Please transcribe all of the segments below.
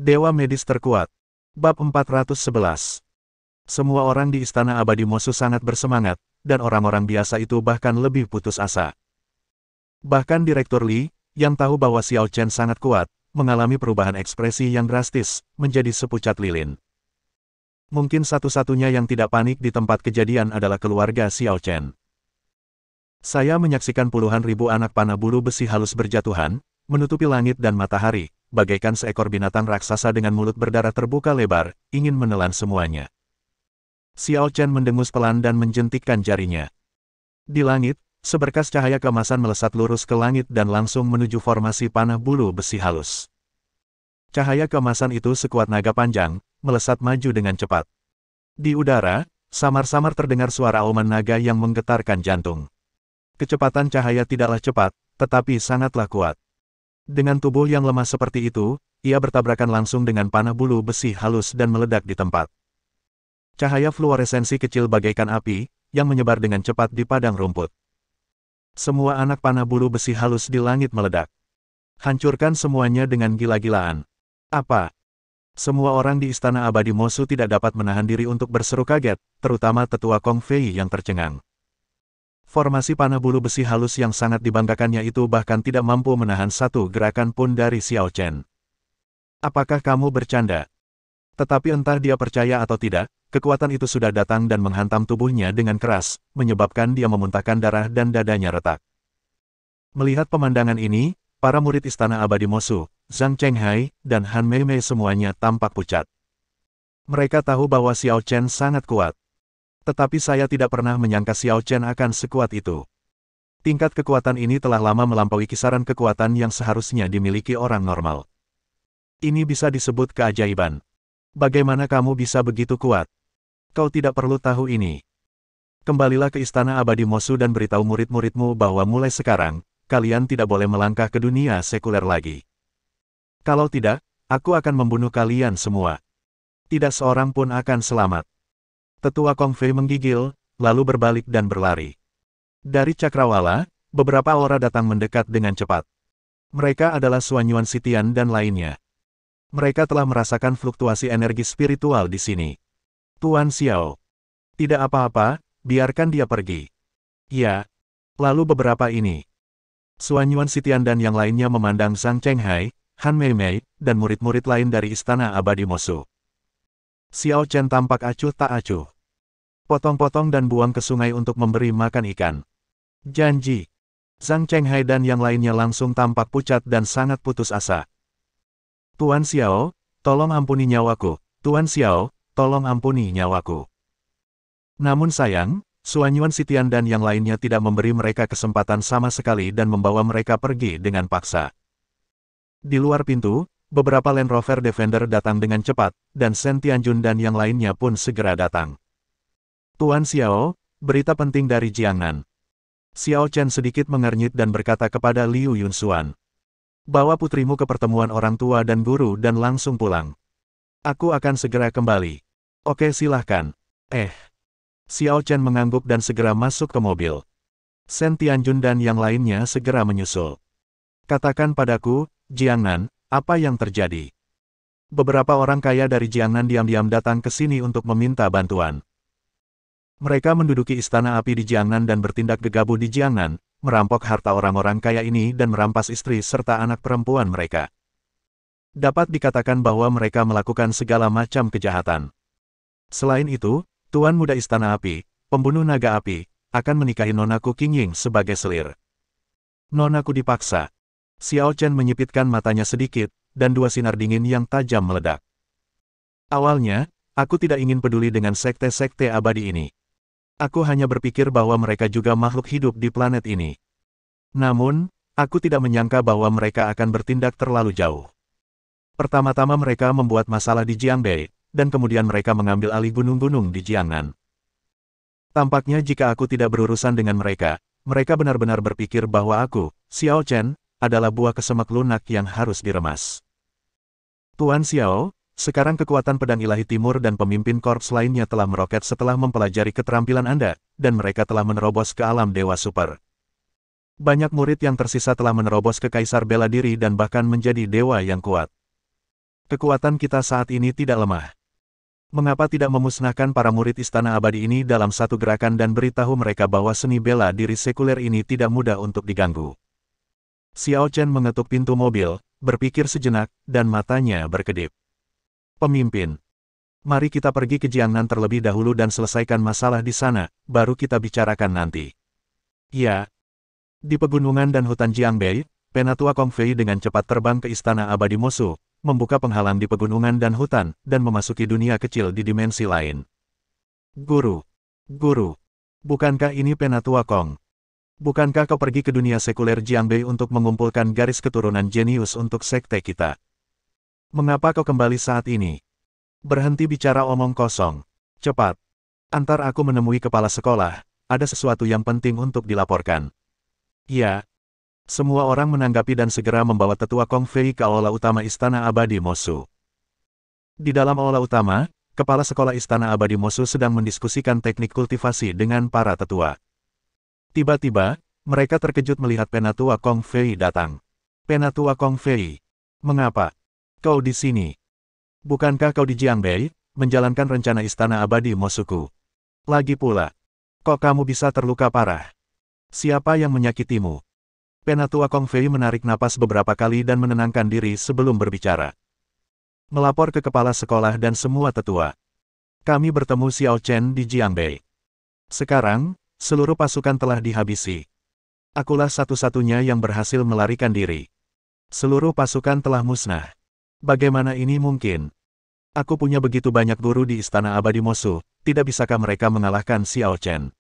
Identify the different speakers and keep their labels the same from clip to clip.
Speaker 1: Dewa Medis Terkuat. Bab 411. Semua orang di Istana Abadi Mosu sangat bersemangat, dan orang-orang biasa itu bahkan lebih putus asa. Bahkan Direktur Li, yang tahu bahwa Xiao Chen sangat kuat, mengalami perubahan ekspresi yang drastis, menjadi sepucat lilin. Mungkin satu-satunya yang tidak panik di tempat kejadian adalah keluarga Xiao Chen. Saya menyaksikan puluhan ribu anak panah bulu besi halus berjatuhan, menutupi langit dan matahari, bagaikan seekor binatang raksasa dengan mulut berdarah terbuka lebar, ingin menelan semuanya. Xiao Chen mendengus pelan dan menjentikkan jarinya. Di langit, seberkas cahaya keemasan melesat lurus ke langit dan langsung menuju formasi panah bulu besi halus. Cahaya keemasan itu sekuat naga panjang, melesat maju dengan cepat. Di udara, samar-samar terdengar suara auman naga yang menggetarkan jantung. Kecepatan cahaya tidaklah cepat, tetapi sangatlah kuat. Dengan tubuh yang lemah seperti itu, ia bertabrakan langsung dengan panah bulu besi halus dan meledak di tempat. Cahaya fluoresensi kecil bagaikan api, yang menyebar dengan cepat di padang rumput. Semua anak panah bulu besi halus di langit meledak. Hancurkan semuanya dengan gila-gilaan. Apa? Semua orang di Istana Abadi Mosu tidak dapat menahan diri untuk berseru kaget, terutama tetua Kong Fei yang tercengang. Formasi panah bulu besi halus yang sangat dibanggakannya itu bahkan tidak mampu menahan satu gerakan pun dari Xiao Chen. Apakah kamu bercanda? Tetapi entah dia percaya atau tidak, kekuatan itu sudah datang dan menghantam tubuhnya dengan keras, menyebabkan dia memuntahkan darah dan dadanya retak. Melihat pemandangan ini, para murid Istana Abadi Mosu, Zhang Chenghai, dan Han Meimei semuanya tampak pucat. Mereka tahu bahwa Xiao Chen sangat kuat. Tetapi saya tidak pernah menyangka Xiao Chen akan sekuat itu. Tingkat kekuatan ini telah lama melampaui kisaran kekuatan yang seharusnya dimiliki orang normal. Ini bisa disebut keajaiban. Bagaimana kamu bisa begitu kuat? Kau tidak perlu tahu ini. Kembalilah ke Istana Abadi Mosu dan beritahu murid-muridmu bahwa mulai sekarang, kalian tidak boleh melangkah ke dunia sekuler lagi. Kalau tidak, aku akan membunuh kalian semua. Tidak seorang pun akan selamat. Tetua Kong Fei menggigil, lalu berbalik dan berlari. Dari Cakrawala, beberapa aura datang mendekat dengan cepat. Mereka adalah Suanyuan Sitian dan lainnya. Mereka telah merasakan fluktuasi energi spiritual di sini. Tuan Xiao. Tidak apa-apa, biarkan dia pergi. Ya. Lalu beberapa ini. Suanyuan Sitian dan yang lainnya memandang Zhang Chenghai, Han Meimei, dan murid-murid lain dari Istana Abadi Mosu. Xiao Chen tampak acuh tak acuh. Potong-potong dan buang ke sungai untuk memberi makan ikan. Janji. Zhang Chenghai dan yang lainnya langsung tampak pucat dan sangat putus asa. Tuan Xiao, tolong ampuni nyawaku. Tuan Xiao, tolong ampuni nyawaku. Namun sayang, Suanyuan Sitian dan yang lainnya tidak memberi mereka kesempatan sama sekali dan membawa mereka pergi dengan paksa. Di luar pintu, beberapa Land Rover Defender datang dengan cepat, dan Shen Tianjun dan yang lainnya pun segera datang. Tuan Xiao, berita penting dari Jiangnan. Xiao Chen sedikit mengernyit dan berkata kepada Liu Yunxuan. Bawa putrimu ke pertemuan orang tua dan guru dan langsung pulang. Aku akan segera kembali. Oke silahkan. Xiao Chen mengangguk dan segera masuk ke mobil. Shen Tianjun dan yang lainnya segera menyusul. Katakan padaku, Jiangnan, apa yang terjadi? Beberapa orang kaya dari Jiangnan diam-diam datang ke sini untuk meminta bantuan. Mereka menduduki istana api di Jiangnan dan bertindak gegabah di Jiangnan, merampok harta orang-orang kaya ini dan merampas istri serta anak perempuan mereka. Dapat dikatakan bahwa mereka melakukan segala macam kejahatan. Selain itu, Tuan Muda Istana Api, pembunuh naga api, akan menikahi nonaku Qingying sebagai selir. Nonaku dipaksa. Xiao Chen menyipitkan matanya sedikit, dan dua sinar dingin yang tajam meledak. Awalnya, aku tidak ingin peduli dengan sekte-sekte abadi ini. Aku hanya berpikir bahwa mereka juga makhluk hidup di planet ini. Namun, aku tidak menyangka bahwa mereka akan bertindak terlalu jauh. Pertama-tama mereka membuat masalah di Jiangbei, dan kemudian mereka mengambil alih gunung-gunung di Jiangnan. Tampaknya jika aku tidak berurusan dengan mereka, mereka benar-benar berpikir bahwa aku, Xiao Chen, adalah buah kesemak lunak yang harus diremas. Tuan Xiao, sekarang kekuatan pedang ilahi timur dan pemimpin korps lainnya telah meroket setelah mempelajari keterampilan Anda, dan mereka telah menerobos ke alam dewa super. Banyak murid yang tersisa telah menerobos ke Kaisar Bela Diri dan bahkan menjadi dewa yang kuat. Kekuatan kita saat ini tidak lemah. Mengapa tidak memusnahkan para murid Istana Abadi ini dalam satu gerakan dan beritahu mereka bahwa seni bela diri sekuler ini tidak mudah untuk diganggu? Xiao Chen mengetuk pintu mobil, berpikir sejenak, dan matanya berkedip. Pemimpin. Mari kita pergi ke Jiangnan terlebih dahulu dan selesaikan masalah di sana, baru kita bicarakan nanti. Ya. Di pegunungan dan hutan Jiangbei, Penatua Kong Fei dengan cepat terbang ke Istana Abadi Mosu, membuka penghalang di pegunungan dan hutan, dan memasuki dunia kecil di dimensi lain. Guru. Guru. Bukankah ini Penatua Kong? Bukankah kau pergi ke dunia sekuler Jiangbei untuk mengumpulkan garis keturunan jenius untuk sekte kita? Mengapa kau kembali saat ini? Berhenti bicara omong kosong. Cepat. Antar aku menemui kepala sekolah, ada sesuatu yang penting untuk dilaporkan. Ya. Semua orang menanggapi dan segera membawa tetua Kong Fei ke aula utama Istana Abadi Mosu. Di dalam aula utama, kepala sekolah Istana Abadi Mosu sedang mendiskusikan teknik kultivasi dengan para tetua. Tiba-tiba, mereka terkejut melihat Penatua Kong Fei datang. Penatua Kong Fei, mengapa kau di sini? Bukankah kau di Jiangbei, menjalankan rencana Istana Abadi Mosuku? Lagi pula, kok kamu bisa terluka parah? Siapa yang menyakitimu? Penatua Kong Fei menarik napas beberapa kali dan menenangkan diri sebelum berbicara. Melapor ke kepala sekolah dan semua tetua. Kami bertemu Xiao Chen di Jiangbei. Sekarang, seluruh pasukan telah dihabisi. Akulah satu-satunya yang berhasil melarikan diri. Seluruh pasukan telah musnah. Bagaimana ini mungkin? Aku punya begitu banyak guru di Istana Abadi Mosu, tidak bisakah mereka mengalahkan Xiao Chen?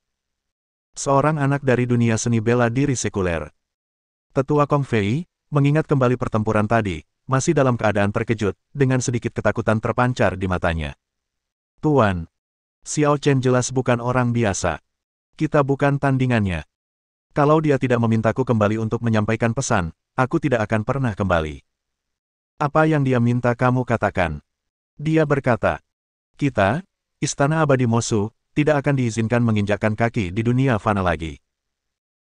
Speaker 1: Seorang anak dari dunia seni bela diri sekuler. Tetua Kong Fei, mengingat kembali pertempuran tadi, masih dalam keadaan terkejut, dengan sedikit ketakutan terpancar di matanya. Tuan, Xiao Chen jelas bukan orang biasa. Kita bukan tandingannya. Kalau dia tidak memintaku kembali untuk menyampaikan pesan, aku tidak akan pernah kembali. Apa yang dia minta kamu katakan? Dia berkata, kita, Istana Abadi Mosu, tidak akan diizinkan menginjakkan kaki di dunia fana lagi.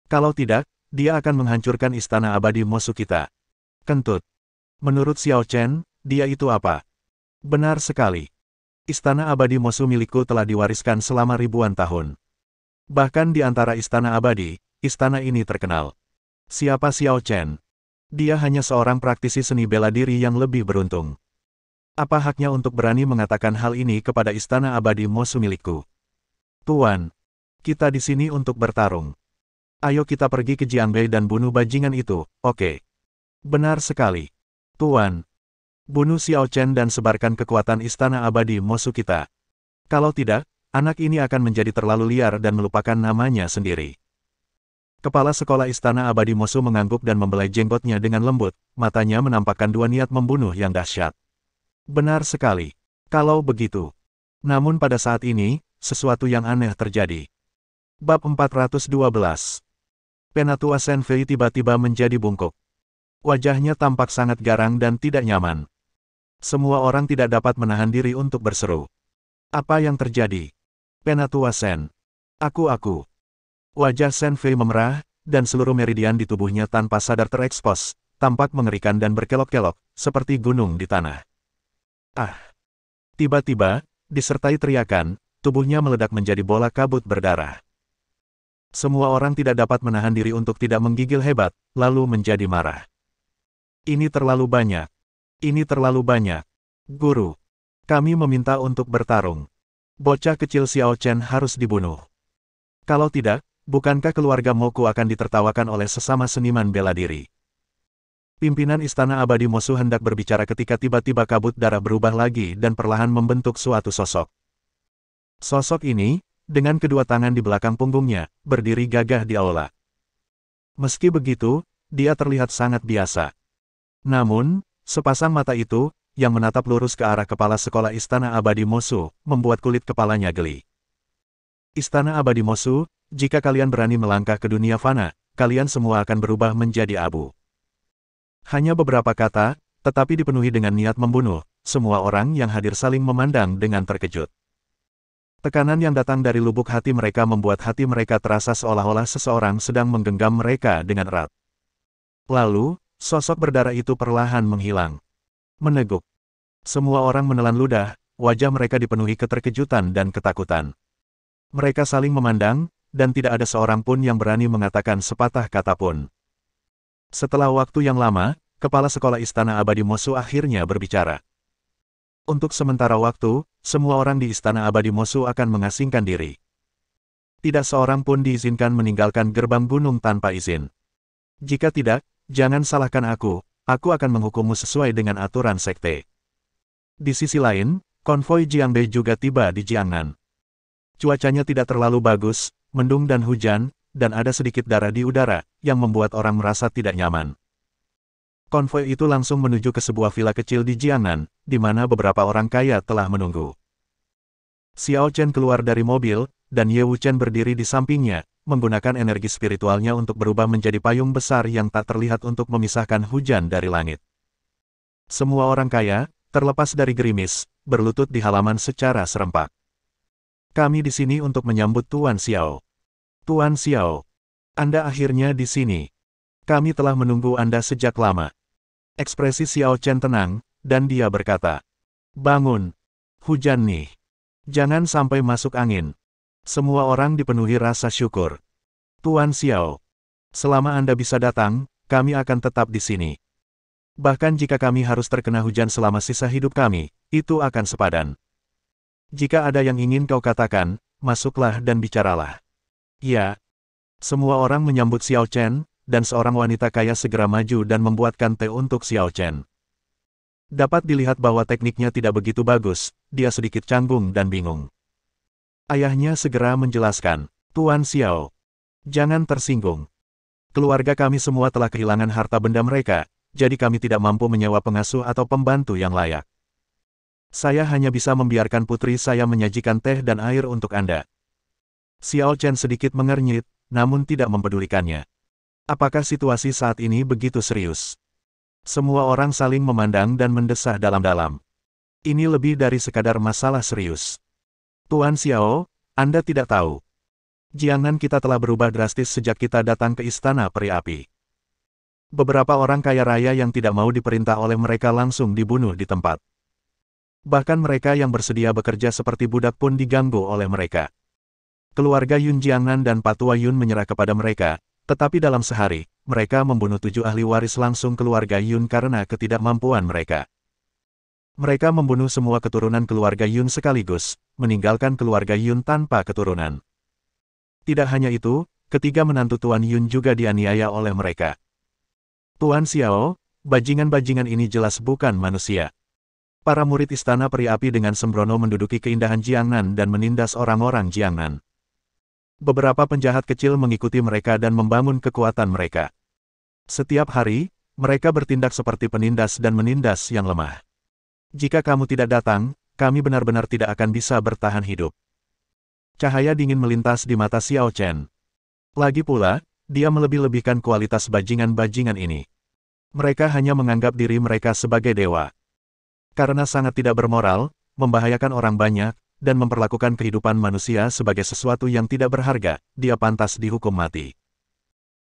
Speaker 1: Kalau tidak, dia akan menghancurkan Istana Abadi Mosu kita. Kentut. Menurut Xiao Chen, dia itu apa? Benar sekali. Istana Abadi Mosu milikku telah diwariskan selama ribuan tahun. Bahkan di antara Istana Abadi, istana ini terkenal. Siapa Xiao Chen? Dia hanya seorang praktisi seni bela diri yang lebih beruntung. Apa haknya untuk berani mengatakan hal ini kepada Istana Abadi Mosu milikku? Tuan, kita di sini untuk bertarung. Ayo kita pergi ke Jiangbei dan bunuh bajingan itu, oke? Benar sekali. Tuan, bunuh Xiao Chen dan sebarkan kekuatan Istana Abadi Mosu kita. Kalau tidak, anak ini akan menjadi terlalu liar dan melupakan namanya sendiri. Kepala sekolah Istana Abadi Mosu mengangguk dan membelai jenggotnya dengan lembut, matanya menampakkan dua niat membunuh yang dahsyat. Benar sekali. Kalau begitu. Namun pada saat ini, sesuatu yang aneh terjadi. Bab 412. Penatua Shen Fei tiba-tiba menjadi bungkuk. Wajahnya tampak sangat garang dan tidak nyaman. Semua orang tidak dapat menahan diri untuk berseru. Apa yang terjadi? Penatua Shen. Aku. Wajah Shen Fei memerah, dan seluruh meridian di tubuhnya tanpa sadar terekspos, tampak mengerikan dan berkelok-kelok, seperti gunung di tanah. Ah! Tiba-tiba, disertai teriakan, tubuhnya meledak menjadi bola kabut berdarah. Semua orang tidak dapat menahan diri untuk tidak menggigil hebat, lalu menjadi marah. Ini terlalu banyak. Ini terlalu banyak. Guru, kami meminta untuk bertarung. Bocah kecil Xiao Chen harus dibunuh. Kalau tidak, bukankah keluarga Moku akan ditertawakan oleh sesama seniman bela diri? Pimpinan Istana Abadi Mosu hendak berbicara ketika tiba-tiba kabut darah berubah lagi dan perlahan membentuk suatu sosok. Sosok ini, dengan kedua tangan di belakang punggungnya, berdiri gagah di aula. Meski begitu, dia terlihat sangat biasa. Namun, sepasang mata itu, yang menatap lurus ke arah kepala sekolah Istana Abadi Mosu, membuat kulit kepalanya geli. Istana Abadi Mosu, jika kalian berani melangkah ke dunia fana, kalian semua akan berubah menjadi abu. Hanya beberapa kata, tetapi dipenuhi dengan niat membunuh, semua orang yang hadir saling memandang dengan terkejut. Tekanan yang datang dari lubuk hati mereka membuat hati mereka terasa seolah-olah seseorang sedang menggenggam mereka dengan erat. Lalu, sosok berdarah itu perlahan menghilang. Meneguk. Semua orang menelan ludah, wajah mereka dipenuhi keterkejutan dan ketakutan. Mereka saling memandang, dan tidak ada seorang pun yang berani mengatakan sepatah kata pun. Setelah waktu yang lama, Kepala Sekolah Istana Abadi Mosu akhirnya berbicara. Untuk sementara waktu, semua orang di Istana Abadi Mosu akan mengasingkan diri. Tidak seorang pun diizinkan meninggalkan gerbang gunung tanpa izin. Jika tidak, jangan salahkan aku akan menghukummu sesuai dengan aturan sekte. Di sisi lain, konvoi Jiangbe juga tiba di Jiangnan. Cuacanya tidak terlalu bagus, mendung dan hujan, dan ada sedikit darah di udara, yang membuat orang merasa tidak nyaman. Konvoi itu langsung menuju ke sebuah villa kecil di Jiangnan, di mana beberapa orang kaya telah menunggu. Xiao Chen keluar dari mobil, dan Ye Wuchen berdiri di sampingnya, menggunakan energi spiritualnya untuk berubah menjadi payung besar yang tak terlihat untuk memisahkan hujan dari langit. Semua orang kaya, terlepas dari gerimis, berlutut di halaman secara serempak. Kami di sini untuk menyambut Tuan Xiao. Tuan Xiao, Anda akhirnya di sini. Kami telah menunggu Anda sejak lama. Ekspresi Xiao Chen tenang, dan dia berkata, "Bangun. Hujan nih. Jangan sampai masuk angin." Semua orang dipenuhi rasa syukur. Tuan Xiao, selama Anda bisa datang, kami akan tetap di sini. Bahkan jika kami harus terkena hujan selama sisa hidup kami, itu akan sepadan. Jika ada yang ingin kau katakan, masuklah dan bicaralah. Ya. Semua orang menyambut Xiao Chen, dan seorang wanita kaya segera maju dan membuatkan teh untuk Xiao Chen. Dapat dilihat bahwa tekniknya tidak begitu bagus, dia sedikit canggung dan bingung. Ayahnya segera menjelaskan, "Tuan Xiao, jangan tersinggung. Keluarga kami semua telah kehilangan harta benda mereka, jadi kami tidak mampu menyewa pengasuh atau pembantu yang layak. Saya hanya bisa membiarkan putri saya menyajikan teh dan air untuk Anda." Xiao Chen sedikit mengernyit, namun tidak mempedulikannya. Apakah situasi saat ini begitu serius? Semua orang saling memandang dan mendesah dalam-dalam. Ini lebih dari sekadar masalah serius. Tuan Xiao, Anda tidak tahu. Jiangnan kita telah berubah drastis sejak kita datang ke Istana Peri Api. Beberapa orang kaya raya yang tidak mau diperintah oleh mereka langsung dibunuh di tempat. Bahkan mereka yang bersedia bekerja seperti budak pun diganggu oleh mereka. Keluarga Yun Jiangnan dan Patua Yun menyerah kepada mereka, tetapi dalam sehari, mereka membunuh 7 ahli waris langsung keluarga Yun karena ketidakmampuan mereka. Mereka membunuh semua keturunan keluarga Yun sekaligus, meninggalkan keluarga Yun tanpa keturunan. Tidak hanya itu, ketiga menantu Tuan Yun juga dianiaya oleh mereka. Tuan Xiao, bajingan-bajingan ini jelas bukan manusia. Para murid Istana Peri Api dengan sembrono menduduki keindahan Jiangnan dan menindas orang-orang Jiangnan. Beberapa penjahat kecil mengikuti mereka dan membangun kekuatan mereka. Setiap hari, mereka bertindak seperti penindas dan menindas yang lemah. Jika kamu tidak datang, kami benar-benar tidak akan bisa bertahan hidup. Cahaya dingin melintas di mata Xiao Chen. Lagi pula, dia melebih-lebihkan kualitas bajingan-bajingan ini. Mereka hanya menganggap diri mereka sebagai dewa. Karena sangat tidak bermoral, membahayakan orang banyak, dan memperlakukan kehidupan manusia sebagai sesuatu yang tidak berharga, dia pantas dihukum mati.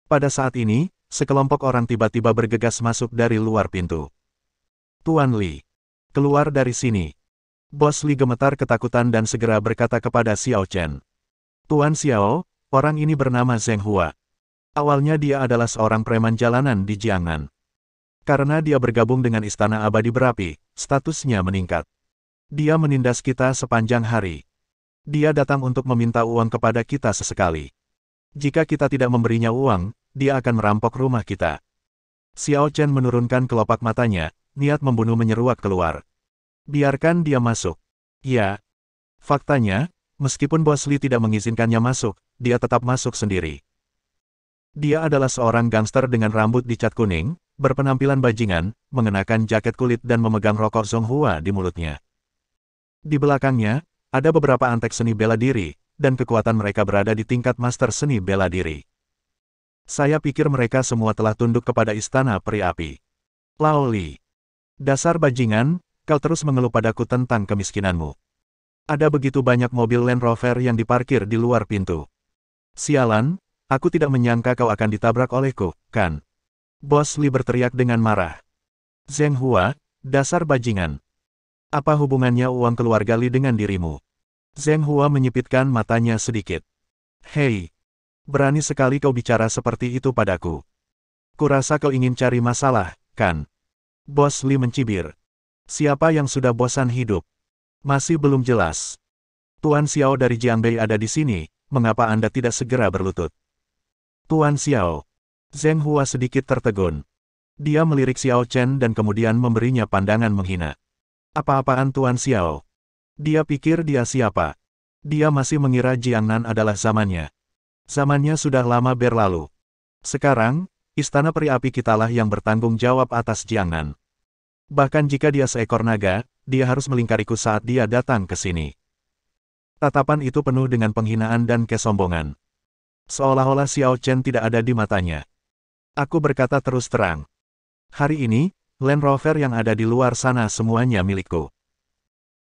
Speaker 1: Pada saat ini, sekelompok orang tiba-tiba bergegas masuk dari luar pintu. Tuan Li, keluar dari sini. Bos Li gemetar ketakutan dan segera berkata kepada Xiao Chen. Tuan Xiao, orang ini bernama Zheng Hua. Awalnya dia adalah seorang preman jalanan di Jiangnan. Karena dia bergabung dengan Istana Abadi Berapi, statusnya meningkat. Dia menindas kita sepanjang hari. Dia datang untuk meminta uang kepada kita sesekali. Jika kita tidak memberinya uang, dia akan merampok rumah kita. Xiao Chen menurunkan kelopak matanya, niat membunuh menyeruak keluar. Biarkan dia masuk. Ya. Faktanya, meskipun Bos Li tidak mengizinkannya masuk, dia tetap masuk sendiri. Dia adalah seorang gangster dengan rambut dicat kuning, berpenampilan bajingan, mengenakan jaket kulit dan memegang rokok Zonghua di mulutnya. Di belakangnya, ada beberapa antek seni bela diri, dan kekuatan mereka berada di tingkat master seni bela diri. Saya pikir mereka semua telah tunduk kepada Istana Peri Api. Lao Li. Dasar bajingan, kau terus mengeluh padaku tentang kemiskinanmu. Ada begitu banyak mobil Land Rover yang diparkir di luar pintu. Sialan, aku tidak menyangka kau akan ditabrak olehku, kan? Bos Li berteriak dengan marah. Zheng Hua, dasar bajingan. Apa hubungannya uang keluarga Li dengan dirimu? Zheng Hua menyipitkan matanya sedikit. Hei, berani sekali kau bicara seperti itu padaku. Kurasa kau ingin cari masalah, kan? Bos Li mencibir. Siapa yang sudah bosan hidup? Masih belum jelas. Tuan Xiao dari Jiangbei ada di sini, mengapa Anda tidak segera berlutut? Tuan Xiao. Zheng Hua sedikit tertegun. Dia melirik Xiao Chen dan kemudian memberinya pandangan menghina. Apa-apaan Tuan Xiao? Dia pikir dia siapa? Dia masih mengira Jiangnan adalah zamannya. Zamannya sudah lama berlalu. Sekarang, istana peri api kitalah yang bertanggung jawab atas Jiangnan. Bahkan jika dia seekor naga, dia harus melingkariku saat dia datang ke sini. Tatapan itu penuh dengan penghinaan dan kesombongan. Seolah-olah Xiao Chen tidak ada di matanya. Aku berkata terus terang. Hari ini, Land Rover yang ada di luar sana semuanya milikku.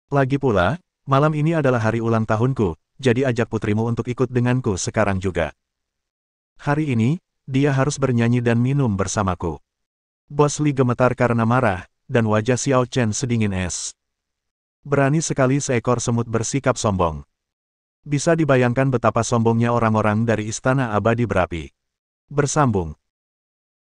Speaker 1: Lagi pula, malam ini adalah hari ulang tahunku, jadi ajak putrimu untuk ikut denganku sekarang juga. Hari ini, dia harus bernyanyi dan minum bersamaku. Bos Li gemetar karena marah, dan wajah Xiao Chen sedingin es. Berani sekali seekor semut bersikap sombong. Bisa dibayangkan betapa sombongnya orang-orang dari Istana Abadi Berapi. Bersambung.